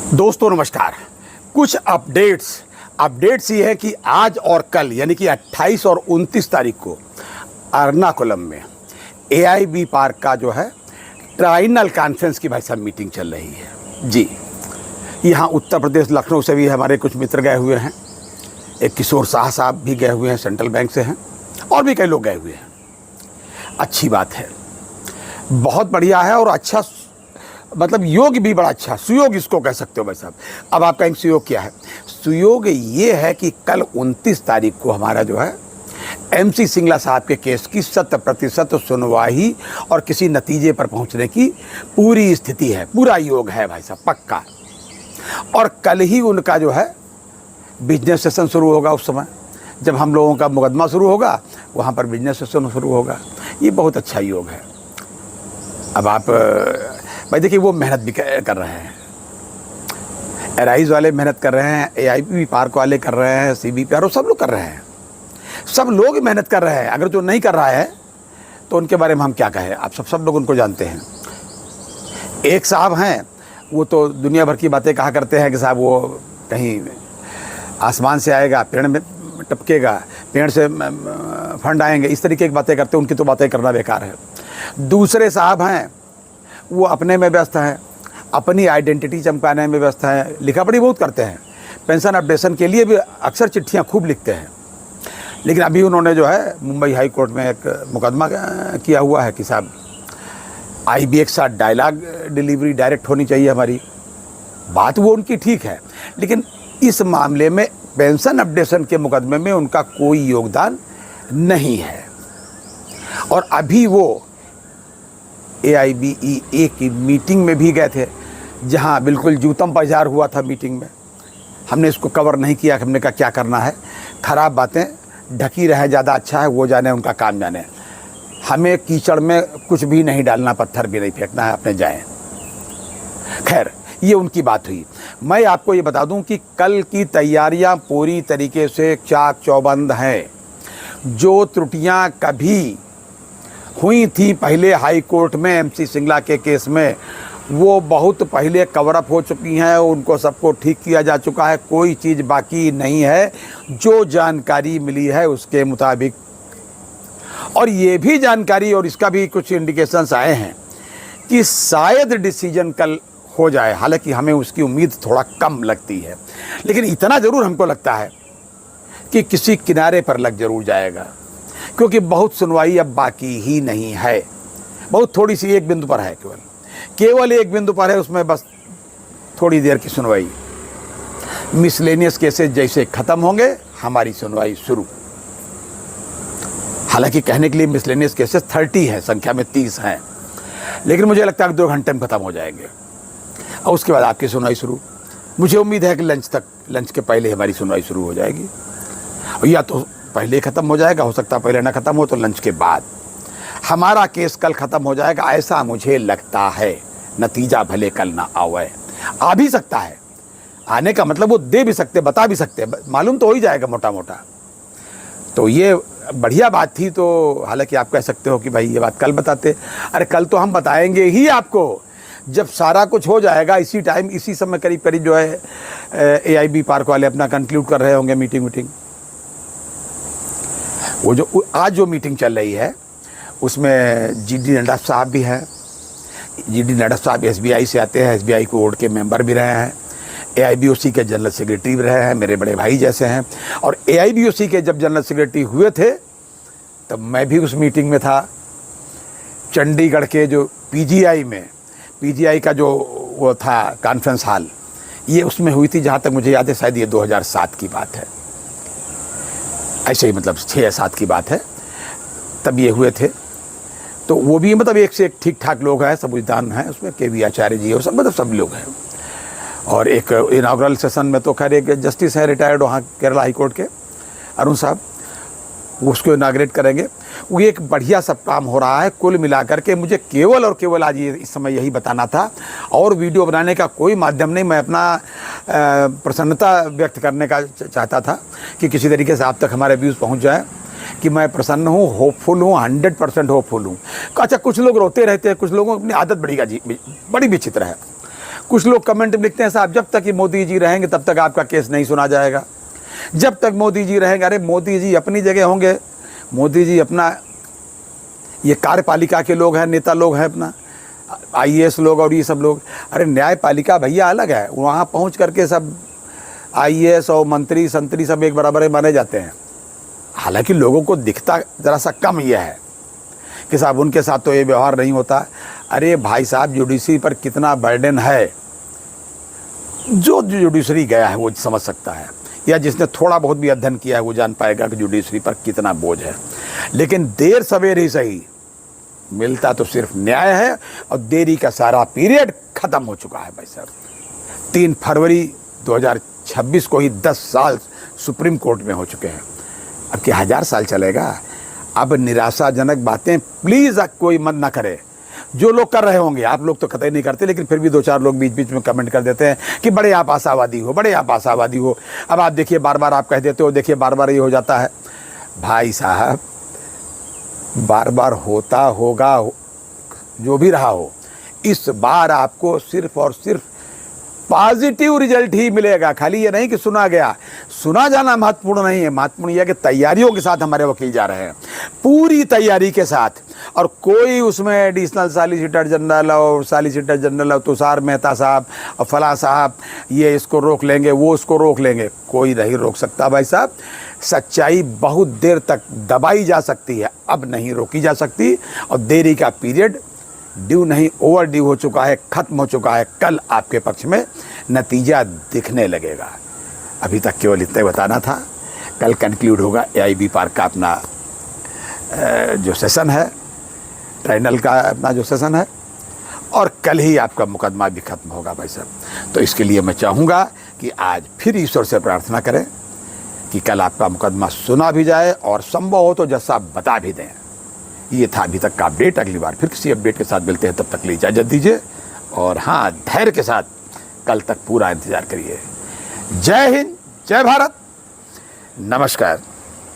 दोस्तों नमस्कार। कुछ अपडेट्स ये है कि आज और कल यानी कि 28 और 29 तारीख को एर्नाकुलम में एआईबी पार्क का जो है ट्राइनल कॉन्फ्रेंस की भाई साहब मीटिंग चल रही है जी। यहाँ उत्तर प्रदेश लखनऊ से भी हमारे कुछ मित्र गए हुए हैं। एक किशोर शाह साहब भी गए हुए हैं, सेंट्रल बैंक से हैं, और भी कई लोग गए हुए हैं। अच्छी बात है, बहुत बढ़िया है और अच्छा, मतलब योग भी बड़ा अच्छा, सुयोग इसको कह सकते हो भाई साहब। अब आप कहेंगे सुयोग क्या है? सुयोग ये है कि कल 29 तारीख को हमारा जो है MC सिंगला साहब के केस की 100% सुनवाई और किसी नतीजे पर पहुंचने की पूरी स्थिति है, पूरा योग है भाई साहब, पक्का। और कल ही उनका जो है बिजनेस सेशन शुरू होगा। उस समय जब हम लोगों का मुकदमा शुरू होगा, वहाँ पर बिजनेस सेशन शुरू होगा। ये बहुत अच्छा योग है। अब आप भाई देखिए, वो मेहनत भी कर रहे हैं, एराइज वाले मेहनत कर रहे हैं, एआईबी पार्क वाले कर रहे हैं, CBPR और सब लोग कर रहे हैं, सब लोग मेहनत कर रहे हैं। अगर जो नहीं कर रहा है तो उनके बारे में हम क्या कहें? आप सब लोग उनको जानते हैं। एक साहब हैं, वो तो दुनिया भर की बातें कहा करते हैं कि साहब वो कहीं आसमान से आएगा, पेड़ में टपकेगा, पेड़ से फंड आएंगे, इस तरीके की बातें करते हैं। उनकी तो बातें करना बेकार है। दूसरे साहब हैं, वो अपने में व्यस्त हैं, अपनी आइडेंटिटी चमकाने में व्यस्त हैं, लिखा पढ़ी बहुत करते हैं, पेंशन अपडेशन के लिए भी अक्सर चिट्ठियाँ खूब लिखते हैं। लेकिन अभी उन्होंने जो है मुंबई हाई कोर्ट में एक मुकदमा किया हुआ है कि साहब IBA के साथ डायलॉग डिलीवरी डायरेक्ट होनी चाहिए हमारी। बात वो उनकी ठीक है, लेकिन इस मामले में पेंशन अपडेशन के मुकदमे में उनका कोई योगदान नहीं है। और अभी वो AIBEA की मीटिंग में भी गए थे, जहां बिल्कुल जूतम बाजार हुआ था मीटिंग में। हमने इसको कवर नहीं किया, हमने कहा क्या करना है, खराब बातें ढकी रहे ज़्यादा अच्छा है, वो जाने, उनका काम जाने। हमें कीचड़ में कुछ भी नहीं डालना, पत्थर भी नहीं फेंकना है, अपने जाएं। खैर, ये उनकी बात हुई। मैं आपको ये बता दूं कि कल की तैयारियां पूरी तरीके से चाक चौबंद हैं। जो त्रुटियां कभी हुई थी पहले हाई कोर्ट में MC सिंगला के केस में, वो बहुत पहले कवर अप हो चुकी हैं, उनको सबको ठीक किया जा चुका है, कोई चीज़ बाकी नहीं है। जो जानकारी मिली है उसके मुताबिक, और ये भी जानकारी और इसका भी कुछ इंडिकेशंस आए हैं कि शायद डिसीजन कल हो जाए। हालांकि हमें उसकी उम्मीद थोड़ा कम लगती है, लेकिन इतना ज़रूर हमको लगता है कि किसी किनारे पर लग जरूर जाएगा, क्योंकि बहुत सुनवाई अब बाकी ही नहीं है। बहुत थोड़ी सी एक बिंदु पर है, केवल एक बिंदु पर है, उसमें बस थोड़ी देर की सुनवाई। मिसलेनियस केसेस जैसे ख़त्म होंगे, हमारी सुनवाई शुरू। हालांकि कहने के लिए मिसलेनियस केसेस 30 है, संख्या में 30 हैं, लेकिन मुझे लगता है कि 2 घंटे में ख़त्म हो जाएंगे और उसके बाद आपकी सुनवाई शुरू। मुझे उम्मीद है कि लंच के पहले हमारी सुनवाई शुरू हो जाएगी, या तो पहले ख़त्म हो जाएगा, हो सकता है पहले ना ख़त्म हो तो लंच के बाद हमारा केस कल ख़त्म हो जाएगा, ऐसा मुझे लगता है। नतीजा भले कल ना आवे, आ भी सकता है, आने का मतलब वो दे भी सकते, बता भी सकते, मालूम तो हो ही जाएगा मोटा मोटा। तो ये बढ़िया बात थी। तो हालांकि आप कह सकते हो कि भाई ये बात कल बताते, अरे कल तो हम बताएंगे ही आपको, जब सारा कुछ हो जाएगा। इसी टाइम, इसी समय करीब करीब जो है AIB पार्क वाले अपना कंक्लूड कर रहे होंगे मीटिंग। वो जो आज जो मीटिंग चल रही है उसमें GD नड्डा साहब भी हैं। GD नड्डा साहब SBI से आते हैं, SBI को बोर्ड के मेंबर भी रहे हैं, AIBOC के जनरल सेक्रेटरी भी रहे हैं, मेरे बड़े भाई जैसे हैं। और AIBOC के जब जनरल सेक्रेटरी हुए थे तब मैं भी उस मीटिंग में था। चंडीगढ़ के जो PGI का जो वो था कॉन्फ्रेंस हॉल, ये उसमें हुई थी, जहाँ तक मुझे याद है शायद ये 2007 की बात है, ऐसे ही मतलब 6 या 7 की बात है, तब ये हुए थे। तो वो भी मतलब एक से एक ठीक ठाक लोग हैं, संविधान हैं उसमें, KV आचार्य जी और सब, मतलब सब लोग हैं। और एक इनाग्रल सेशन में तो खैर एक जस्टिस हैं रिटायर्ड वहाँ केरला हाई कोर्ट के, अरुण साहब, वो उसको इनाग्रेट करेंगे। वो एक बढ़िया सब काम हो रहा है। कुल मिलाकर के मुझे केवल और केवल आज ये इस समय यही बताना था, और वीडियो बनाने का कोई माध्यम नहीं। मैं अपना प्रसन्नता व्यक्त करने का चाहता था कि किसी तरीके से आप तक हमारे व्यूज़ पहुंच जाए कि मैं प्रसन्न हूँ, होपफुल हूँ, 100% होपफुल हूँ। अच्छा, कुछ लोग रोते रहते हैं, कुछ लोगों की अपनी आदत बड़ी विचित्र है। कुछ लोग कमेंट में लिखते हैं साहब जब तक ये मोदी जी रहेंगे तब तक आपका केस नहीं सुना जाएगा, जब तक मोदी जी रहेंगे। अरे मोदी जी अपनी जगह होंगे, मोदी जी अपना, ये कार्यपालिका के लोग हैं, नेता लोग हैं अपना, आईएएस लोग और ये सब लोग। अरे न्यायपालिका भैया अलग है, वहाँ पहुँच करके सब आईएएस और मंत्री संतरी सब एक बराबर माने जाते हैं। हालांकि लोगों को दिखता ज़रा सा कम यह है कि साहब उनके साथ तो ये व्यवहार नहीं होता। अरे भाई साहब जुडिशरी पर कितना बर्डन है, जो जुडिशरी गया है वो समझ सकता है, या जिसने थोड़ा बहुत भी अध्ययन किया है वो जान पाएगा कि जुडिशरी पर कितना बोझ है। लेकिन देर सवेर ही सही, मिलता तो सिर्फ न्याय है, और देरी का सारा पीरियड खत्म हो चुका है भाई साहब। 3 फरवरी 2026 को ही 10 साल सुप्रीम कोर्ट में हो चुके हैं। अब क्या 1000 साल चलेगा? अब निराशाजनक बातें प्लीज़ कोई मत ना करे। जो लोग कर रहे होंगे, आप लोग तो कतई नहीं करते, लेकिन फिर भी 2-4 लोग बीच बीच में कमेंट कर देते हैं कि बड़े आप आशावादी हो, बड़े आप आशावादी हो। अब आप देखिए बार बार आप कह देते हो, देखिए बार बार ये हो जाता है। भाई साहब बार बार होता होगा, जो भी रहा हो, इस बार आपको सिर्फ और सिर्फ पॉजिटिव रिजल्ट ही मिलेगा। खाली ये नहीं कि सुना गया, सुना जाना महत्वपूर्ण नहीं है, महत्वपूर्ण यह कि तैयारियों के साथ हमारे वकील जा रहे हैं, पूरी तैयारी के साथ। और कोई उसमें एडिशनल सॉलिसिटर जनरल और सॉलिसिटर जनरल और तुषार मेहता साहब और फला साहब ये इसको रोक लेंगे, वो उसको रोक लेंगे, कोई नहीं रोक सकता भाई साहब। सच्चाई बहुत देर तक दबाई जा सकती है, अब नहीं रोकी जा सकती। और देरी का पीरियड ड्यू नहीं, ओवर ड्यू हो चुका है, ख़त्म हो चुका है। कल आपके पक्ष में नतीजा दिखने लगेगा। अभी तक केवल इतना बताना था। कल कंक्लूड होगा एआईबी पार्क का अपना जो सेशन है, ट्राइब्यूनल का अपना जो सेशन है, और कल ही आपका मुकदमा भी खत्म होगा भाई साहब। तो इसके लिए मैं चाहूँगा कि आज फिर ईश्वर से प्रार्थना करें कि कल आपका मुकदमा सुना भी जाए और संभव हो तो जज साहब बता भी दें। ये था अभी तक का अपडेट। अगली बार फिर किसी अपडेट के साथ मिलते हैं, तब तक के लिए इजाज़त दीजिए। और हाँ, धैर्य के साथ कल तक पूरा इंतज़ार करिए। जय हिंद, जय भारत, नमस्कार।